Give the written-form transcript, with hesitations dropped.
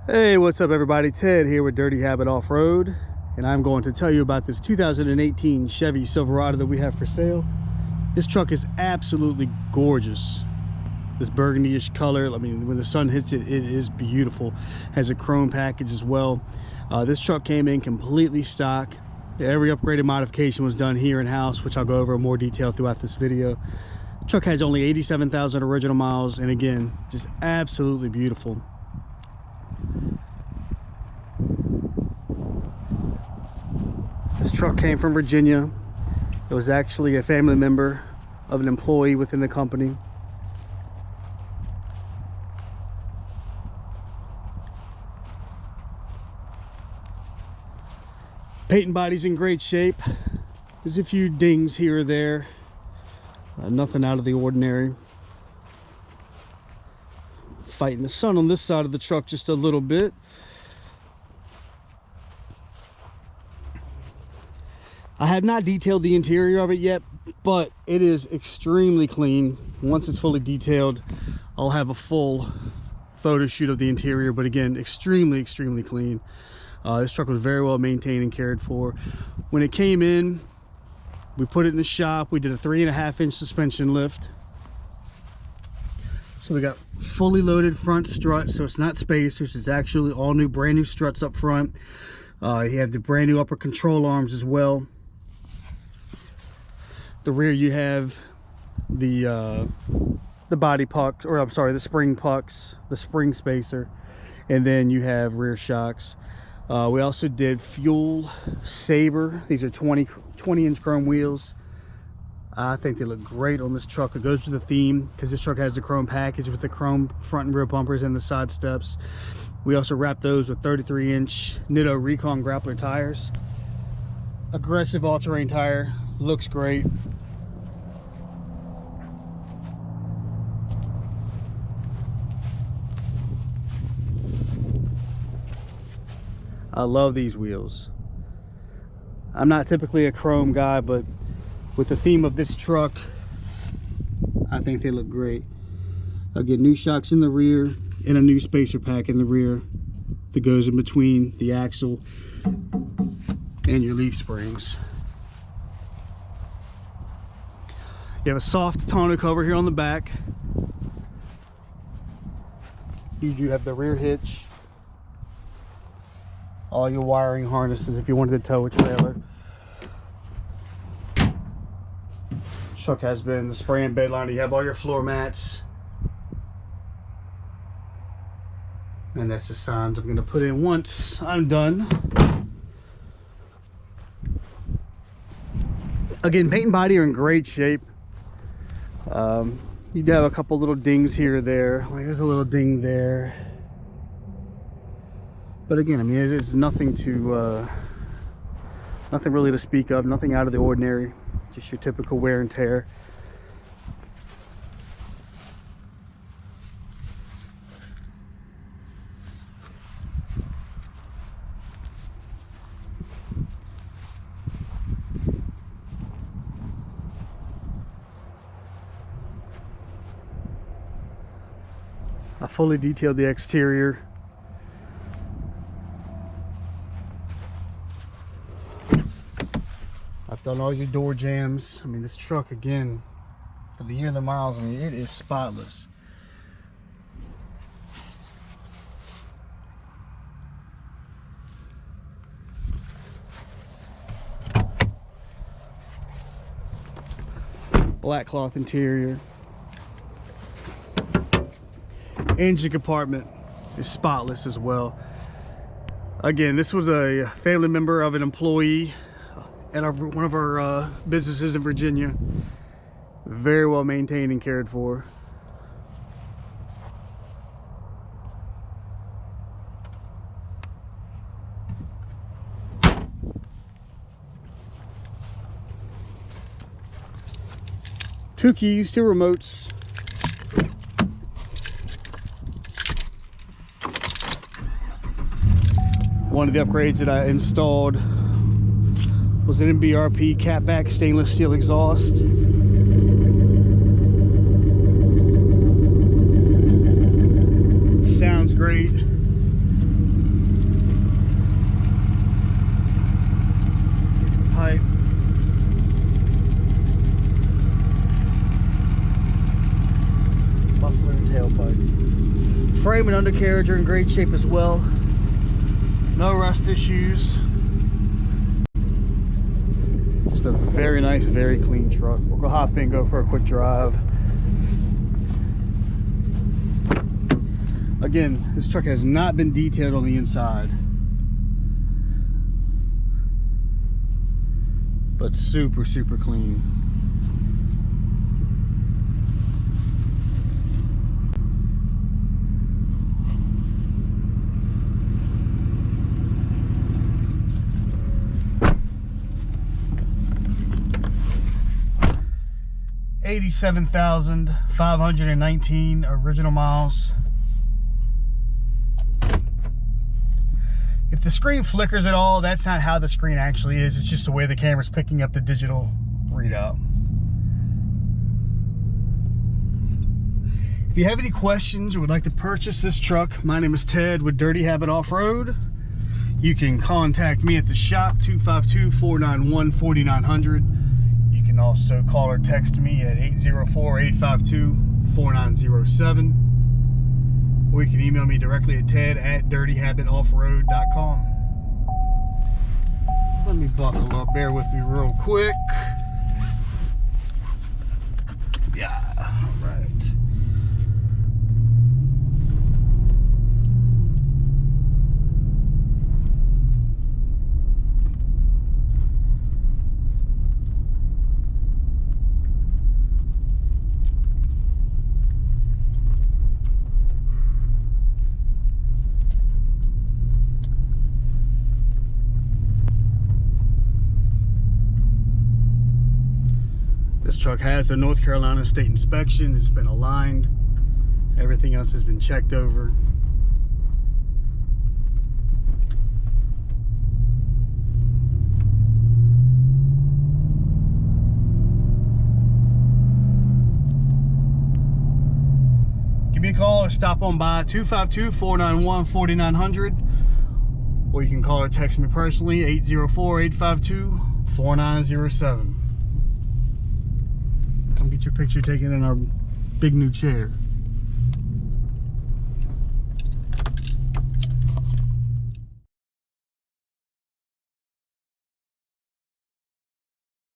Hey, what's up everybody? Ted here with Dirty Habit Off-Road, and I'm going to tell you about this 2018 Chevy Silverado that we have for sale. This truck is absolutely gorgeous. This burgundy-ish color, I mean, when the sun hits it, it is beautiful. Has a chrome package as well. This truck came in completely stock. Every upgraded modification was done here in-house, which I'll go over in more detail throughout this video. The truck has only 87,000 original miles, and again, just absolutely beautiful. This truck came from Virginia. It was actually a family member of an employee within the company. Paint and body's in great shape. There's a few dings here or there. Nothing out of the ordinary. Fighting the sun on this side of the truck just a little bit. I have not detailed the interior of it yet, but it is extremely clean. Once it's fully detailed, I'll have a full photo shoot of the interior, but again, extremely clean. This truck was very well maintained and cared for. When it came in, we put it in the shop. We did a 3.5-inch suspension lift. So we got fully loaded front struts, so it's not spacers, it's actually all new, brand new struts up front. You have the brand new upper control arms as well. The rear, you have the body pucks, or I'm sorry, the spring pucks, the spring spacer, and then you have rear shocks. We also did fuel Sabre. These are 20-inch chrome wheels. I think they look great on this truck. It goes with the theme because this truck has the chrome package with the chrome front and rear bumpers and the side steps. We also wrapped those with 33-inch Nitto Recon Grappler tires. Aggressive all-terrain tire, looks great. I love these wheels. I'm not typically a chrome guy, but with the theme of this truck, I think they look great. I'll get new shocks in the rear and a new spacer pack in the rear that goes in between the axle and your leaf springs. You have a soft tonneau cover here on the back. You do have the rear hitch. All your wiring harnesses if you wanted to tow a trailer. Truck has been the spray and bed liner. You have all your floor mats. And that's the signs I'm going to put in once I'm done. Again, paint and body are in great shape. You do have a couple little dings here or there. Like there's a little ding there. But again, I mean, it's nothing to, nothing really to speak of, nothing out of the ordinary, just your typical wear and tear. I fully detailed the exterior. I've done all your door jams. I mean, this truck, again, for the year and the miles, I mean, it is spotless. Black cloth interior. Engine compartment is spotless as well. Again, this was a family member of an employee at one of our businesses in Virginia. Very well maintained and cared for. Two keys, two remotes. One of the upgrades that I installed was an MBRP catback stainless steel exhaust. Sounds great. frame and undercarriage are in great shape as well. No rust issues. Just a very nice, very clean truck. We'll go hop in, go for a quick drive. Again, this truck has not been detailed on the inside, but super, super clean. $87,519 original miles. If the screen flickers at all, that's not how the screen actually is. It's just the way the camera's picking up the digital readout. If you have any questions or would like to purchase this truck, my name is Ted with Dirty Habit Off-Road. You can contact me at the shop, 252-491-4900. You can also call or text me at 804-852-4907. Or you can email me directly at ted@dirtyhabitoffroad.com. Let me buckle up, bear with me real quick. Yeah, all right. This truck has a North Carolina state inspection. It's been aligned. Everything else has been checked over. Give me a call or stop on by, 252-491-4900. Or you can call or text me personally, 804-852-4907. Come get your picture taken in our big new chair.